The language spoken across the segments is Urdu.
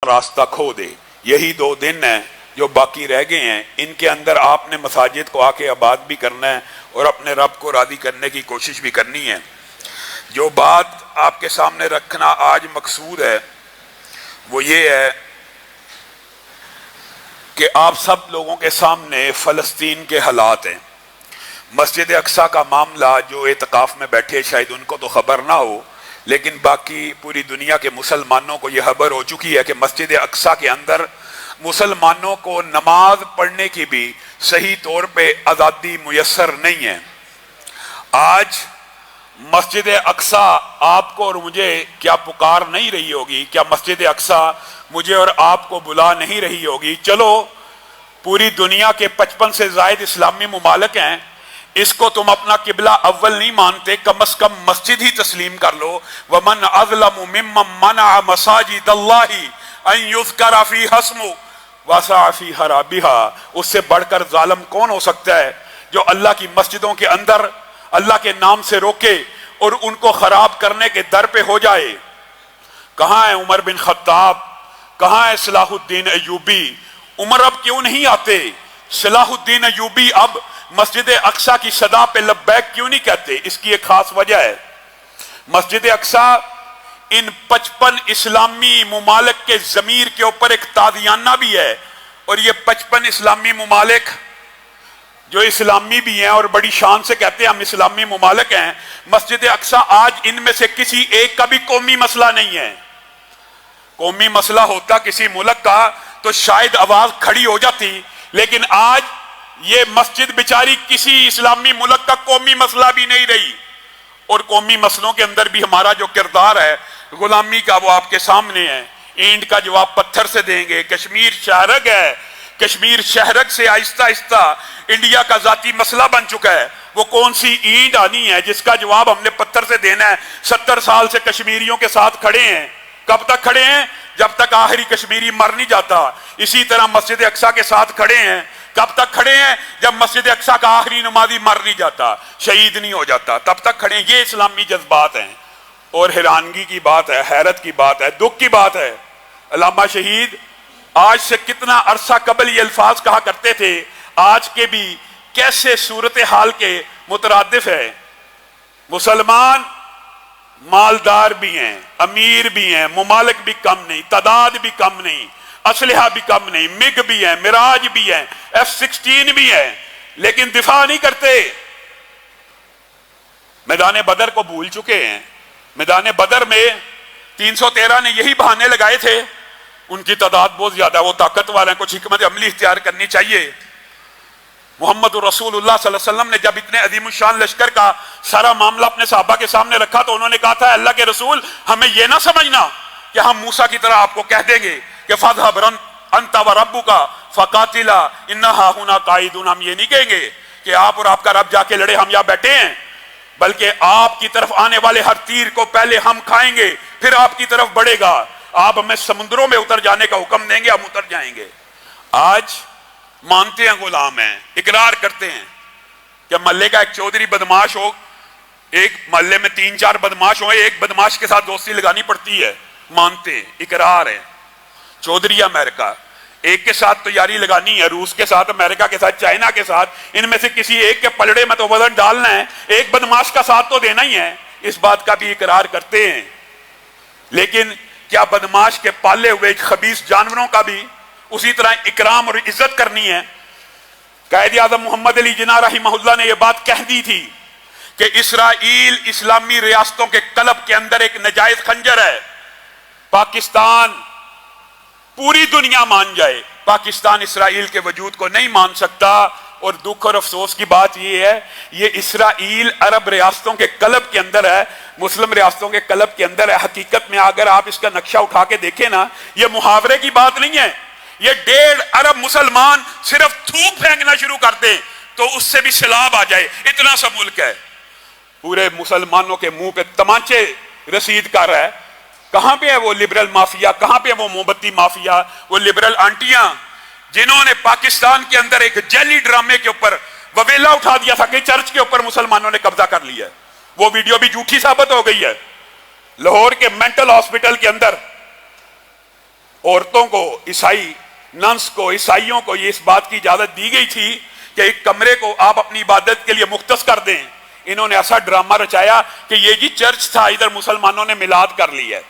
راستہ کھو دے. یہی 2 دن ہیں جو باقی رہ گئے ہیں، ان کے اندر آپ نے مساجد کو آ کے آباد بھی کرنا ہے اور اپنے رب کو راضی کرنے کی کوشش بھی کرنی ہے. جو بات آپ کے سامنے رکھنا آج مقصود ہے وہ یہ ہے کہ آپ سب لوگوں کے سامنے فلسطین کے حالات ہیں. مسجد اقصیٰ کا معاملہ جو اعتکاف میں بیٹھے شاید ان کو تو خبر نہ ہو، لیکن باقی پوری دنیا کے مسلمانوں کو یہ خبر ہو چکی ہے کہ مسجد اقصیٰ کے اندر مسلمانوں کو نماز پڑھنے کی بھی صحیح طور پہ آزادی میسر نہیں ہے. آج مسجد اقصیٰ آپ کو اور مجھے کیا پکار نہیں رہی ہوگی؟ کیا مسجد اقصیٰ مجھے اور آپ کو بلا نہیں رہی ہوگی؟ چلو، پوری دنیا کے 55 سے زائد اسلامی ممالک ہیں، اس کو تم اپنا قبلہ اول نہیں مانتے، کم از کم مسجد ہی تسلیم کر لو. وَمَنْ أَظْلَمُ مِمَّنْ مَنَعَ مَسَاجِدَ اللَّهِ أَنْ يُذْكَرَ فِيهَا اسْمُهُ وَسَعَى فِي خَرَابِهَا. اس سے بڑھ کر ظالم کون ہو سکتا ہے جو اللہ کی مسجدوں کے اندر اللہ کے نام سے روکے اور ان کو خراب کرنے کے در پہ ہو جائے؟ کہاں ہے عمر بن خطاب؟ کہاں ہے صلاح الدین ایوبی؟ عمر اب کیوں نہیں آتے؟ صلاح الدین ایوبی اب مسجد اقصیٰ کی صدا پہ لبیک کیوں نہیں کہتے؟ اس کی ایک خاص وجہ ہے. مسجد اقصیٰ ان 55 اسلامی ممالک کے ضمیر کے اوپر ایک تازیانہ بھی ہے، اور یہ 55 اسلامی ممالک جو اسلامی بھی ہیں اور بڑی شان سے کہتے ہیں ہم اسلامی ممالک ہیں، مسجد اقصیٰ آج ان میں سے کسی ایک کا بھی قومی مسئلہ نہیں ہے. قومی مسئلہ ہوتا کسی ملک کا تو شاید آواز کھڑی ہو جاتی، لیکن آج یہ مسجد بیچاری کسی اسلامی ملک کا قومی مسئلہ بھی نہیں رہی. اور قومی مسئلوں کے اندر بھی ہمارا جو کردار ہے غلامی کا وہ آپ کے سامنے ہے. اینٹ کا جواب پتھر سے دیں گے. کشمیر شہرگ ہے، کشمیر شہرگ سے آہستہ آہستہ انڈیا کا ذاتی مسئلہ بن چکا ہے. وہ کون سی اینٹ آنی ہے جس کا جواب ہم نے پتھر سے دینا ہے؟ 70 سال سے کشمیریوں کے ساتھ کھڑے ہیں. کب تک کھڑے ہیں؟ جب تک آخری کشمیری مر نہیں جاتا. اسی طرح مسجد اقصیٰ کے ساتھ کھڑے ہیں. کب تک کھڑے ہیں؟ جب مسجد اقصیٰ کا آخری نمازی مر نہیں جاتا، شہید نہیں ہو جاتا، تب تک کھڑے ہیں. یہ اسلامی جذبات ہیں. اور حیرانگی کی بات ہے، حیرت کی بات ہے، دکھ کی بات ہے، علامہ شہید آج سے کتنا عرصہ قبل یہ الفاظ کہا کرتے تھے، آج کے بھی کیسے صورتحال کے مترادف ہے. مسلمان مالدار بھی ہیں، امیر بھی ہیں، ممالک بھی کم نہیں، تعداد بھی کم نہیں، اسلحہ بھی کم نہیں، مگ بھی ہیں، مراج بھی ہیں، F-16 بھی ہیں، لیکن دفاع نہیں کرتے. میدان بدر کو بھول چکے ہیں. میدان بدر میں 313 نے یہی بہانے لگائے تھے، ان کی تعداد بہت زیادہ، وہ طاقت والے ہیں، کچھ حکمت عملی اختیار کرنی چاہیے. محمد رسول اللہ صلی اللہ علیہ وسلم نے جب اتنے عظیم الشان لشکر کا سارا معاملہ اپنے صحابہ کے سامنے رکھا تو انہوں نے کہا تھا اللہ کے رسول ہمیں یہ نہ سمجھنا کہ ہم موسیٰ کی طرح آپ کو کہہ دیں گے کہ فَاذْهَبْ أَنْتَ وَرَبُّكَ فَقَاتِلَا إِنَّا هَاهُنَا قَاعِدُونَ. ہم یہ نہیں کہیں گے کہ آپ اور آپ کا رب جا کے لڑے، ہم یہاں بیٹھے ہیں، بلکہ آپ کی طرف آنے والے ہر تیر کو پہلے ہم کھائیں گے پھر آپ کی طرف بڑھے گا. آپ ہمیں سمندروں میں اتر جانے کا حکم دیں گے، ہم اتر جائیں گے. آج مانتے ہیں غلام ہیں، اقرار کرتے ہیں کہ محلے کا ایک چودھری بدماش ہو، ایک محلے میں 3-4 بدماش ہو، ایک بدماش کے ساتھ دوستی لگانی پڑتی ہے، مانتے ہیں، اقرار ہے. چودھری امریکہ ایک کے ساتھ تیاری لگانی ہے، روس کے ساتھ، امریکہ کے ساتھ، چائنا کے ساتھ، ان میں سے کسی ایک کے پلڑے میں تو وزن ڈالنا ہے، ایک بدماش کا ساتھ تو دینا ہی ہے. اس بات کا بھی اقرار کرتے ہیں. لیکن کیا بدماش کے پالے ہوئے خبیث جانوروں کا بھی اسی طرح اکرام اور عزت کرنی ہے؟ قائد اعظم محمد علی جناح رحمہ اللہ نے یہ بات کہہ دی تھی کہ اسرائیل اسلامی ریاستوں کے قلب کے اندر ایک نجائز خنجر ہے. پاکستان پوری دنیا مان جائے، پاکستان اسرائیل کے وجود کو نہیں مان سکتا. اور دکھ اور افسوس کی بات یہ ہے، یہ اسرائیل عرب ریاستوں کے قلب کے اندر ہے، مسلم ریاستوں کے قلب کے اندر ہے. حقیقت میں اگر آپ اس کا نقشہ اٹھا کے دیکھیں نا، یہ محاورے کی بات نہیں ہے. یہ 1.5 ارب مسلمان صرف تھوک پھینکنا شروع کر دیں تو اس سے بھی سیلاب آ جائے، اتنا سا ملک ہے. پورے مسلمانوں کے منہ پہ تمانچے رسید کر رہا ہے. کہاں پہ ہے وہ لبرل مافیا؟ کہاں پہ وہ موم بتی مافیا؟ وہ لبرل آنٹیاں جنہوں نے پاکستان کے اندر ایک جعلی ڈرامے کے اوپر وویلا اٹھا دیا تھا کہ چرچ کے اوپر مسلمانوں نے قبضہ کر لیا ہے. وہ ویڈیو بھی جھوٹی ثابت ہو گئی ہے. لاہور کے مینٹل ہاسپٹل کے اندر عورتوں کو, عیسائی ننس کو, عیسائیوں کو یہ اس بات کی اجازت دی گئی تھی کہ ایک کمرے کو آپ اپنی عبادت کے لیے مختص کر دیں. انہوں نے ایسا ڈرامہ رچایا کہ یہ جی چرچ تھا, ادھر مسلمانوں نے میلاد کر لی ہے.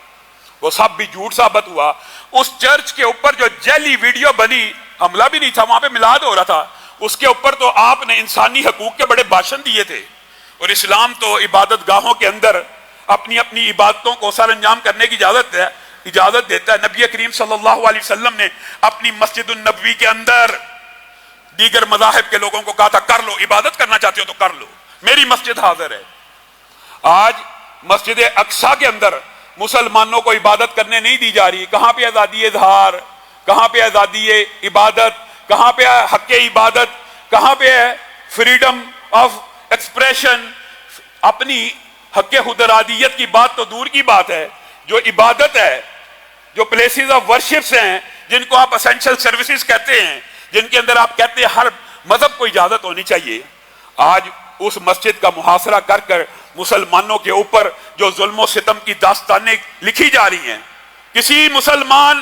وہ سب بھی جھوٹ ثابت ہوا. اس چرچ کے اوپر جو جعلی ویڈیو بنی, حملہ بھی نہیں تھا, وہاں پہ میلاد ہو رہا تھا, اس کے اوپر تو آپ نے انسانی حقوق کے بڑے بھاشن دیے تھے. اور اسلام تو عبادت گاہوں کے اندر اپنی اپنی عبادتوں کو سر انجام کرنے کی اجازت دیتا ہے. نبی کریم صلی اللہ علیہ وسلم نے اپنی مسجد النبوی کے اندر دیگر مذاہب کے لوگوں کو کہا تھا کر لو, عبادت کرنا چاہتے ہو تو کر لو, میری مسجد حاضر ہے. آج مسجد اقصی کے اندر مسلمانوں کو عبادت کرنے نہیں دی جا رہی. کہاں پہ آزادی اظہار, کہاں پہ آزادی عبادت, کہاں پہ حق عبادت, کہاں پہ ہے فریڈم آف ایکسپریشن. اپنی حق خودارادیت کی بات تو دور کی بات ہے, جو عبادت ہے, جو پلیسز آف ورشپس ہیں, جن کو آپ اسینشل سروسز کہتے ہیں, جن کے اندر آپ کہتے ہیں ہر مذہب کو اجازت ہونی چاہیے, آج اس مسجد کا محاصرہ کر کر مسلمانوں کے اوپر جو ظلم و ستم کی داستانیں لکھی جا رہی ہیں. کسی مسلمان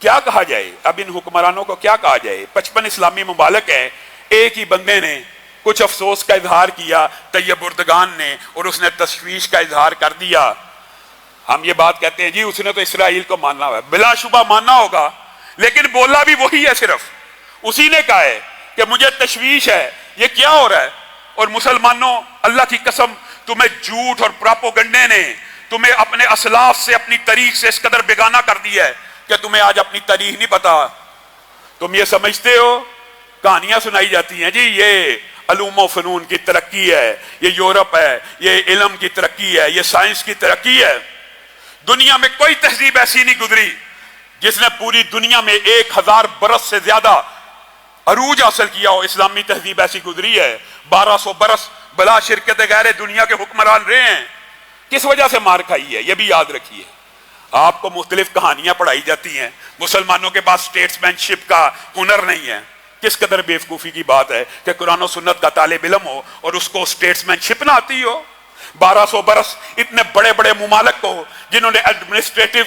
کیا کہا جائے, اب ان حکمرانوں کو کیا کہا جائے؟ 55 اسلامی ممالک ہیں, ایک ہی بندے نے کچھ افسوس کا اظہار کیا, طیب اردگان نے, اور اس نے تشویش کا اظہار کر دیا. ہم یہ بات کہتے ہیں جی اس نے تو اسرائیل کو ماننا ہے, بلا شبہ ماننا ہوگا, لیکن بولا بھی وہی ہے, صرف اسی نے کہا ہے کہ مجھے تشویش ہے یہ کیا ہو رہا ہے. اور مسلمانوں, اللہ کی قسم, تمہیں جھوٹ اور پراپوگنڈے نے تمہیں اپنے اسلاف سے, اپنی تاریخ سے اس قدر بیگانہ کر دیا ہے کہ تمہیں آج اپنی تاریخ نہیں پتا. تم یہ سمجھتے ہو, کہانیاں سنائی جاتی ہیں جی یہ علوم و فنون کی ترقی ہے, یہ یورپ ہے, یہ علم کی ترقی ہے, یہ سائنس کی ترقی ہے. دنیا میں کوئی تہذیب ایسی نہیں گزری جس نے پوری دنیا میں 1000 برس سے زیادہ عروج حاصل کیا ہو. اسلامی تہذیب ایسی گزری ہے. 1200 برس بلا شرکت غیر دنیا کے حکمران رہے ہیں. کس وجہ سے مار کھائی ہے یہ بھی یاد رکھیے. آپ کو مختلف کہانیاں پڑھائی جاتی ہیں, مسلمانوں کے پاس اسٹیٹس مین شپ کا ہنر نہیں ہے. کس قدر بیوقوفی کی بات ہے کہ قرآن و سنت کا طالب علم ہو اور اس کو اسٹیٹس مین شپ نہ آتی ہو. 1200 برس اتنے بڑے بڑے ممالک کو جنہوں نے ایڈمنسٹریٹو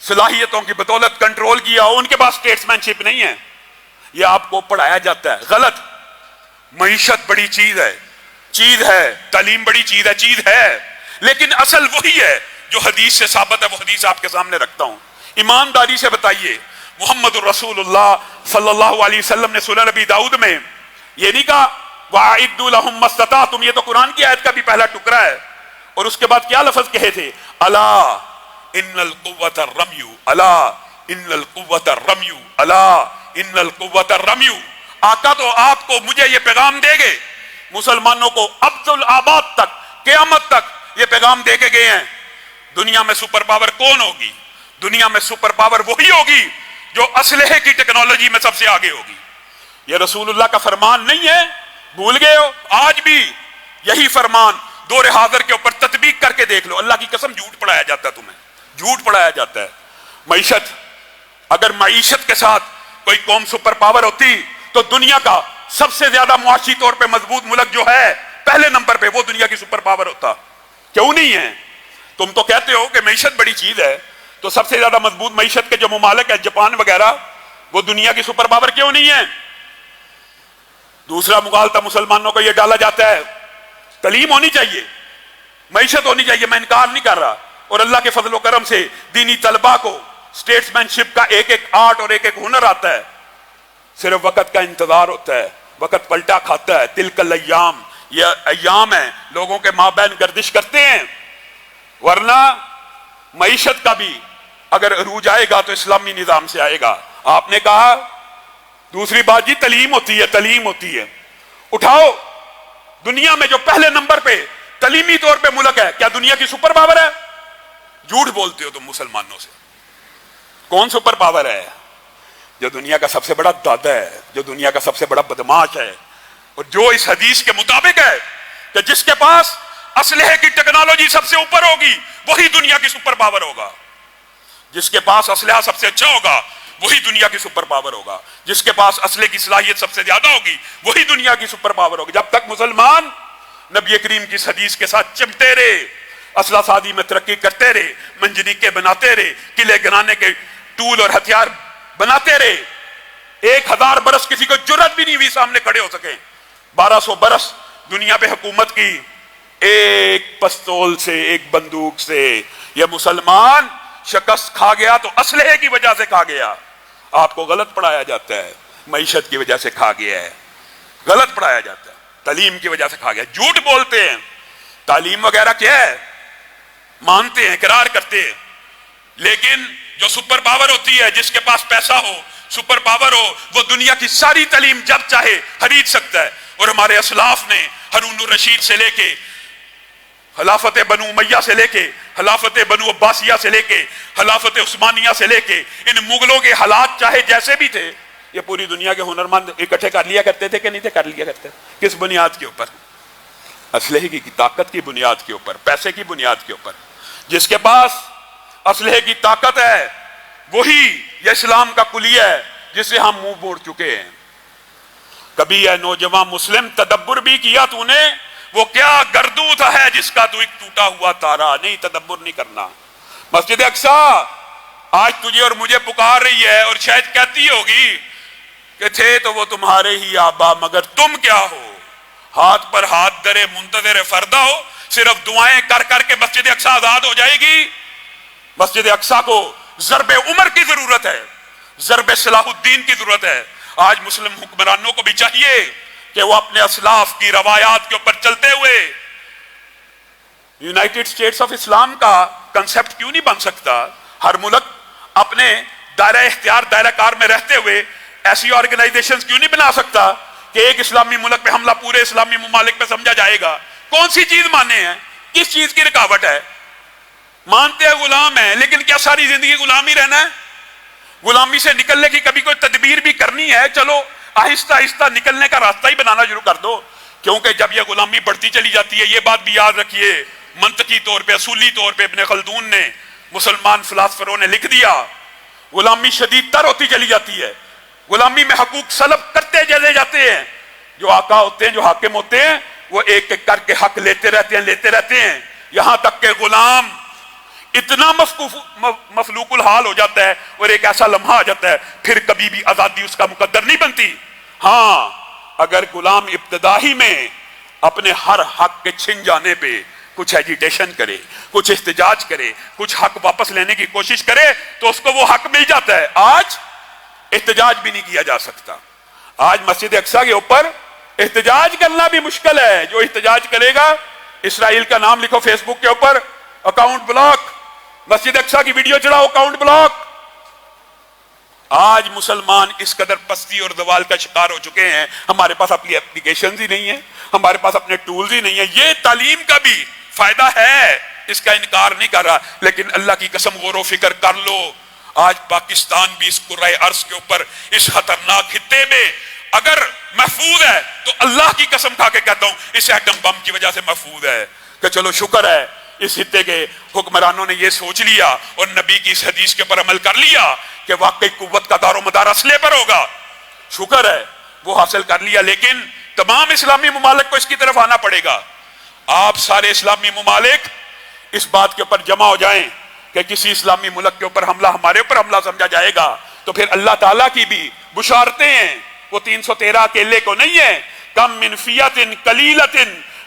صلاحیتوں کی بدولت کنٹرول کیا, ان کے پاس اسٹیٹس مین شپ نہیں ہے. یہ آپ کو پڑھایا جاتا ہے, غلط. معیشت بڑی چیز ہے, تعلیم بڑی چیز ہے, لیکن اصل وہی ہے جو حدیث سے ثابت ہے. وہ حدیث آپ کے سامنے رکھتا ہوں. ایمانداری سے بتائیے, محمد الرسول اللہ صلی اللہ علیہ وسلم نے سنن نبی داؤد میں یہ نہیں کہا وَأَعِدُّوا لَهُم مَّا اسْتَطَعْتُمْ, یہ تو قرآن کی آیت کا بھی پہلا ٹکڑا ہے. اور اس کے بعد کیا لفظ کہے تھے؟ الا ان القوۃ الرمی, الا ان القوۃ الرمی, الا ان القوۃ الرمی. آقا تو آپ کو, مجھے یہ پیغام دے گئے, مسلمانوں کو ابد الآباد تک, قیامت تک یہ پیغام دے کے گئے ہیں. دنیا میں سپر پاور کون ہوگی؟ دنیا میں سپر پاور وہی ہوگی جو اسلحے کی ٹیکنالوجی میں سب سے آگے ہوگی. یہ رسول اللہ کا فرمان نہیں ہے, بھول گئے ہو؟ آج بھی یہی فرمان دور حاضر کے اوپر تطبیق کر کے دیکھ لو. اللہ کی قسم جھوٹ پڑھایا جاتا ہے, تمہیں جھوٹ پڑھایا جاتا ہے. معیشت, اگر معیشت کے ساتھ کوئی قوم سپر پاور ہوتی تو دنیا کا سب سے زیادہ معاشی طور پہ مضبوط ملک جو ہے پہلے نمبر پہ, وہ دنیا کی سپر پاور ہوتا. کیوں نہیں ہے؟ تم تو کہتے ہو کہ معیشت بڑی چیز ہے, تو سب سے زیادہ مضبوط معیشت کے جو ممالک ہیں جاپان وغیرہ, وہ دنیا کی سپر پاور کیوں نہیں ہے؟ دوسرا مغالطہ مسلمانوں کو یہ ڈالا جاتا ہے, تعلیم ہونی چاہیے, معیشت ہونی چاہیے, میں انکار نہیں کر رہا, اور اللہ کے فضل و کرم سے دینی طلبہ کو اسٹیٹس مین شپ کا ایک ایک آرٹ اور ایک ایک ہنر آتا ہے. صرف وقت کا انتظار ہوتا ہے, وقت پلٹا کھاتا ہے. تلک الایام, یہ ایام ہیں, لوگوں کے مابین گردش کرتے ہیں. ورنہ معیشت کا بھی اگر عروج آئے گا تو اسلامی نظام سے آئے گا. آپ نے کہا دوسری بات جی تعلیم ہوتی ہے, تعلیم ہوتی ہے. اٹھاؤ, دنیا میں جو پہلے نمبر پہ تعلیمی طور پہ ملک ہے, کیا دنیا کی سپر پاور ہے؟ جھوٹ بولتے ہو تم مسلمانوں سے. کون سپر پاور ہے؟ جو دنیا کا سب سے بڑا دادا ہے, جو دنیا کا سب سے بڑا بدماش ہے, اور جو اس حدیث کے مطابق ہے کہ جس کے پاس اسلحے کی ٹیکنالوجی سب سے اوپر ہوگی وہی دنیا کی سپر پاور ہوگا. جس کے پاس اسلحہ سب سے اچھا ہوگا وہی دنیا کی سپر پاور ہوگا. جس کے پاس اسلحے کی صلاحیت سب سے زیادہ ہوگی وہی دنیا کی سپر پاور ہوگی. جب تک مسلمان نبی کریم کی حدیث کے ساتھ چمٹے رہے, اسلحہ سازی میں ترقی کرتے رہے، منجنیقیں بناتے رہے، قلعے گرانے کے ٹول اور ہتھیار بناتے رہے، 1000 برس کسی کو جرات بھی نہیں ہوئی سامنے کھڑے ہو سکے، 1200 برس دنیا پہ حکومت کی، ایک پستول سے، ایک بندوق سے یہ مسلمان شکست کھا گیا تو اسلحے کی وجہ سے کھا گیا۔ آپ کو غلط پڑھایا جاتا ہے، معیشت کی وجہ سے کھا گیا ہے، غلط پڑھایا جاتا ہے، تعلیم کی وجہ سے کھا گیا۔ جھوٹ بولتے ہیں، تعلیم وغیرہ کیا ہے، مانتے ہیں، اقرار کرتے ہیں، لیکن جو سپر پاور ہوتی ہے، جس کے پاس پیسہ ہو، سپر پاور ہو، وہ دنیا کی ساری تعلیم جب چاہے خرید سکتا ہے۔ اور ہمارے اسلاف نے ہارون الرشید سے لے کے خلافت بنو امیہ سے لے کے خلافت بنو عباسیہ سے لے کے خلافت عثمانیہ سے لے کے ان مغلوں کے حالات چاہے جیسے بھی تھے، یہ پوری دنیا کے ہنرمند اکٹھے کر لیا کرتے تھے کہ نہیں تھے؟ کر لیا کرتے۔ کس بنیاد کے اوپر؟ اسلحے کی طاقت کی بنیاد کے اوپر، پیسے کی بنیاد کے اوپر۔ جس کے پاس اسلحے کی طاقت ہے وہی یہ اسلام کا کلیہ ہے جس سے ہم منہ موڑ چکے ہیں۔ کبھی اے نوجوان مسلم تدبر بھی کیا تو نے؟ وہ کیا گردود ہے جس کا تو ایک ٹوٹا ہوا تارا؟ نہیں، تدبر نہیں کرنا۔ مسجد اقصیٰ آج تجھے اور مجھے پکار رہی ہے، اور شاید کہتی ہوگی کہ تھے تو وہ تمہارے ہی آبا، مگر تم کیا ہو؟ ہاتھ پر ہاتھ درے منتظر فردہ ہو، صرف دعائیں کر کر کے مسجد اقصیٰ آزاد ہو جائے گی؟ مسجد اقصیٰ کو ضرب عمر کی ضرورت ہے، ضرب صلاح الدین کی ضرورت ہے۔ آج مسلم حکمرانوں کو بھی چاہیے کہ وہ اپنے اسلاف کی روایات کے اوپر چلتے ہوئے یونائٹڈ اسٹیٹس آف اسلام کا کنسپٹ کیوں نہیں بن سکتا؟ ہر ملک اپنے دائرہ اختیار، دائرہ کار میں رہتے ہوئے ایسی آرگنائزیشنز کیوں نہیں بنا سکتا کہ ایک اسلامی ملک پہ حملہ پورے اسلامی ممالک پہ سمجھا جائے گا؟ کون سی چیز مانے ہیں؟ کس چیز کی رکاوٹ ہے؟ مانتے ہیں غلام ہیں، لیکن کیا ساری زندگی غلام ہی رہنا ہے؟ غلامی سے نکلنے کی کبھی کوئی تدبیر بھی کرنی ہے؟ چلو آہستہ آہستہ نکلنے کا راستہ ہی بنانا شروع کر دو، کیونکہ جب یہ غلامی بڑھتی چلی جاتی ہے، یہ بات بھی یاد رکھیے، منطقی طور پہ، اصولی طور پہ ابن خلدون نے، مسلمان فلاسفروں نے لکھ دیا، غلامی شدید تر ہوتی چلی جاتی ہے، غلامی میں حقوق سلب کرتے چلے جاتے ہیں، جو آقا ہوتے ہیں، جو حاکم ہوتے ہیں، وہ ایک ایک کر کے حق لیتے رہتے ہیں، یہاں تک کہ غلام اتنا مفلوق الحال ہو جاتا ہے، اور ایک ایسا لمحہ آ جاتا ہے پھر کبھی بھی آزادی اس کا مقدر نہیں بنتی۔ ہاں، اگر غلام ابتدائی میں اپنے ہر حق کے چھن جانے پہ کچھ ایجیٹیشن کرے، کچھ احتجاج کرے، کچھ حق واپس لینے کی کوشش کرے تو اس کو وہ حق مل جاتا ہے۔ آج احتجاج بھی نہیں کیا جا سکتا، آج مسجد اقصیٰ کے اوپر احتجاج کرنا بھی مشکل ہے۔ جو احتجاج کرے گا، اسرائیل کا نام لکھو فیس بک کے اوپر، اکاؤنٹ بلاک، مسجد اقصیٰ کی ویڈیو چڑھاؤ، اکاؤنٹ بلاک۔ آج مسلمان اس قدر پستی اور زوال کا شکار ہو چکے ہیں، ہمارے پاس اپنی اپلیکیشنز ہی نہیں ہیں، ہمارے پاس اپنے ٹولز ہی نہیں ہیں۔ یہ تعلیم کا بھی فائدہ ہے، اس کا انکار نہیں کر رہا، لیکن اللہ کی قسم غور و فکر کر لو، آج پاکستان بھی اس کرۂ ارض کے اوپر، اس خطرناک خطے میں اگر محفوظ ہے تو اللہ کی قسم کھا کے کہتا ہوں اس ایٹم بم کی وجہ سے محفوظ ہے، کہ چلو شکر ہے اس خطے کے حکمرانوں نے یہ سوچ لیا اور نبی کی اس حدیث کے اوپر عمل کر لیا کہ واقعی قوت کا دار و مدار اسلحے پر ہوگا، شکر ہے وہ حاصل کر لیا۔ لیکن تمام اسلامی ممالک کو اس کی طرف آنا پڑے گا۔ آپ سارے اسلامی ممالک اس بات کے اوپر جمع ہو جائیں کہ کسی اسلامی ملک کے اوپر حملہ ہمارے اوپر حملہ سمجھا جائے گا تو پھر اللہ تعالیٰ کی بھی بشارتیں ہیں، وہ 313 اکیلے کو نہیں ہے، کم من فیۃ قلیلۃ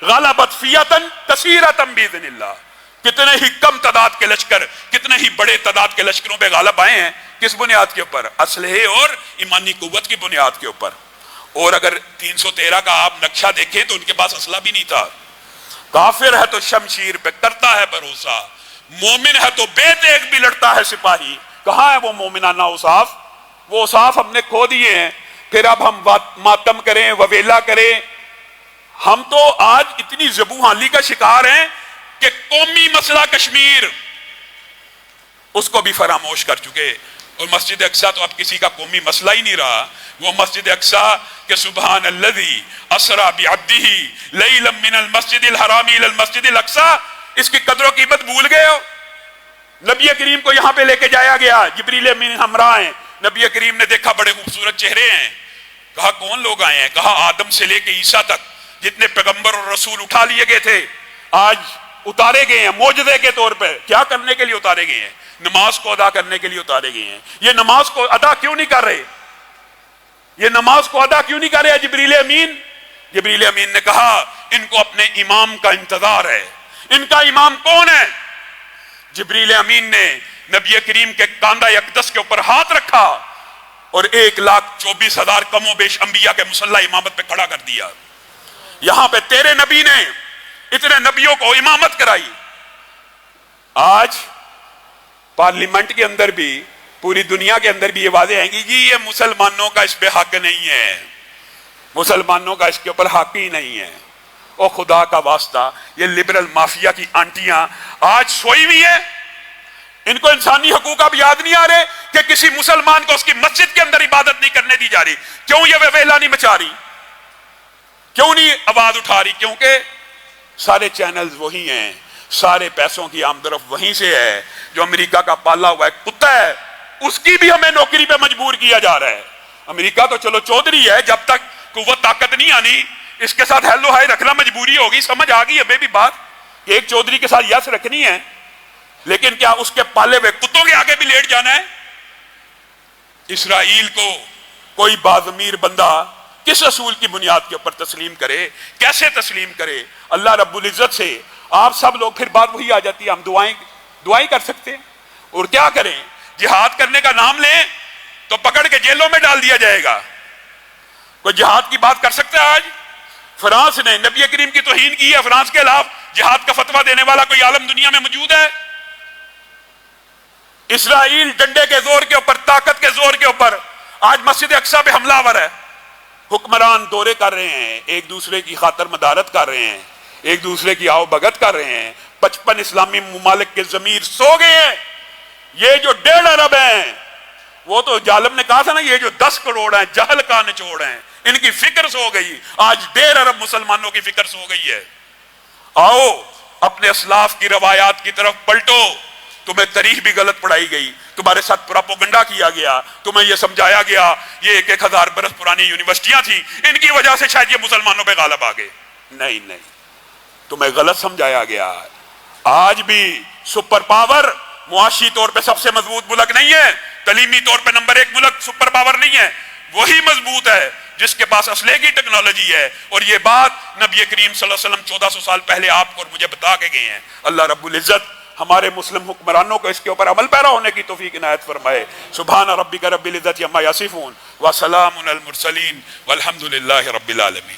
غلبت فیۃ کثیرۃ باذن اللہ، کتنے ہی کم تعداد کے لشکر کتنے ہی بڑے تعداد کے لشکروں پہ غالب آئے ہیں، کس بنیاد کے اوپر؟ اسلحے اور ایمانی قوت کی بنیاد کے اوپر۔ اور اگر 313 کا آپ نقشہ دیکھیں تو ان کے پاس اسلحہ بھی نہیں تھا۔ کافر ہے تو شمشیر پہ کرتا ہے بھروسہ، مومن ہے تو بے تیغ بھی لڑتا ہے سپاہی۔ کہاں ہے وہ مومنانہ اوصاف؟ وہ اوصاف ہم نے کھو دیے ہیں، پھر اب ہم ماتم کریں، وویلا کریں۔ ہم تو آج اتنی ذبوحالی کا شکار ہیں کہ قومی مسئلہ کشمیر اس کو بھی فراموش کر چکے، اور مسجد اقصیٰ تو اب کسی کا قومی مسئلہ ہی نہیں رہا۔ وہ مسجد اقصیٰ کہ سبحان الذی اسریٰ بعبدہ لیلا من المسجد الحرام الی المسجد الاقصیٰ، اس کی قدر و قیمت بھول گئے ہو؟ نبی کریم کو یہاں پہ لے کے جایا گیا، جبریل امین ہمراہ ہیں، نبی کریم نے دیکھا بڑے خوبصورت چہرے ہیں، کہا کون لوگ آئے ہیں؟ کہا آدم سے لے کے عیسیٰ تک جتنے پیغمبر اور رسول اٹھا لیے گئے تھے، آج اتارے گئے ہیں معجزے کے طور پہ. کیا کرنے کے لیے اتارے گئے ہیں؟ نماز کو ادا کرنے کے لیے اتارے گئے ہیں. یہ نماز کو ادا کیوں نہیں کر رہے؟ یہ نماز کو ادا کیوں نہیں کر رہے جبریل امین؟ جبریل امین نے کہا ان کو اپنے امام کا انتظار ہے. ان کا امام کون ہے؟ جبریل امین نے نبی کریم کے کاندھا اقدس کے اوپر ہاتھ رکھا اور 1,24,000 کم و بیش انبیاء کے مسلح امامت پہ کھڑا کر دیا. یہاں پہ تیرے نبی نے اتنے نبیوں کو امامت کرائی. آج پارلیمنٹ کے اندر بھی پوری دنیا کے اندر بھی یہ واضح ہے کہ یہ مسلمانوں کا اس پہ حق نہیں ہے, مسلمانوں کا اس کے اوپر حق ہی نہیں ہے. او خدا کا واسطہ, یہ لبرل مافیا کی آنٹیاں آج سوئی ہوئی ہیں. ان کو انسانی حقوق اب یاد نہیں آ رہے کہ کسی مسلمان کو اس کی مسجد کے اندر عبادت نہیں کرنے دی جا رہی. کیوں یہ ویلا نہیں مچا رہی؟ کیوں نہیں آواز اٹھا رہی؟ کیونکہ سارے چینلز وہی ہیں, سارے پیسوں کی آمد رفت وہیں سے ہے. جو امریکہ کا پالا ہوا ہے کتا ہے, اس کی بھی ہمیں نوکری پہ مجبور کیا جا رہا ہے. امریکہ تو چلو چودھری ہے, جب تک قوت طاقت نہیں آنی اس کے ساتھ ہیلو ہائی رکھنا مجبوری ہوگی. سمجھ آ گئی ہمیں بھی بات کہ ایک چودھری کے ساتھ یس رکھنی ہے, لیکن کیا اس کے پالے ہوئے کتوں کے آگے بھی لیٹ جانا ہے؟ اسرائیل کو کوئی باضمیر بندہ کس اصول کی بنیاد کے اوپر تسلیم کرے؟ کیسے تسلیم کرے؟ اللہ رب العزت سے آپ سب لوگ پھر بات وہی آ جاتی ہے, ہم دعائیں کر سکتے ہیں اور کیا کریں؟ جہاد کرنے کا نام لیں تو پکڑ کے جیلوں میں ڈال دیا جائے گا. کوئی جہاد کی بات کر سکتا ہے؟ آج فرانس نے نبی کریم کی توہین کی ہے. فرانس کے خلاف جہاد کا فتویٰ دینے والا کوئی عالم دنیا میں موجود ہے؟ اسرائیل ڈنڈے کے زور کے اوپر, طاقت کے زور کے اوپر آج مسجد اقصی پہ حملہ آور ہے. حکمران دورے کر رہے ہیں, ایک دوسرے کی خاطر مدارت کر رہے ہیں, ایک دوسرے کی آؤ بھگت کر رہے ہیں. 55 اسلامی ممالک کے ضمیر سو گئے ہیں. یہ جو 1.5 ارب ہیں, وہ تو ظالم نے کہا تھا نا, یہ جو 10 کروڑ ہیں جہل کا نچوڑ ہیں, ان کی فکر سو گئی. آج 1.5 ارب مسلمانوں کی فکر سو گئی ہے. آؤ اپنے اسلاف کی روایات کی طرف پلٹو. تمہیں تاریخ بھی غلط پڑھائی گئی, تمہارے ساتھ پراپوگنڈا کیا گیا, تمہیں یہ سمجھایا گیا یہ 1,000 برس پرانی یونیورسٹیاں تھیں, ان کی وجہ سے شاید یہ مسلمانوں پہ غالب آ گئے. نہیں, تمہیں غلط سمجھایا گیا. آج بھی سپر پاور معاشی طور پہ سب سے مضبوط ملک نہیں ہے, تعلیمی طور پہ نمبر 1 ملک سپر پاور نہیں ہے. وہی مضبوط ہے جس کے پاس اسلحے کی ٹیکنالوجی ہے. اور یہ بات نبی کریم صلی اللہ علیہ وسلم 1400 سال پہلے آپ کو اور مجھے بتا کے گئے ہیں. اللہ رب العزت ہمارے مسلم حکمرانوں کو اس کے اوپر عمل پیرا ہونے کی توفیق عنایت فرمائے. سبحان ربک رب العزت عما یصفون وسلام علی المرسلین والحمد للہ رب العالمین.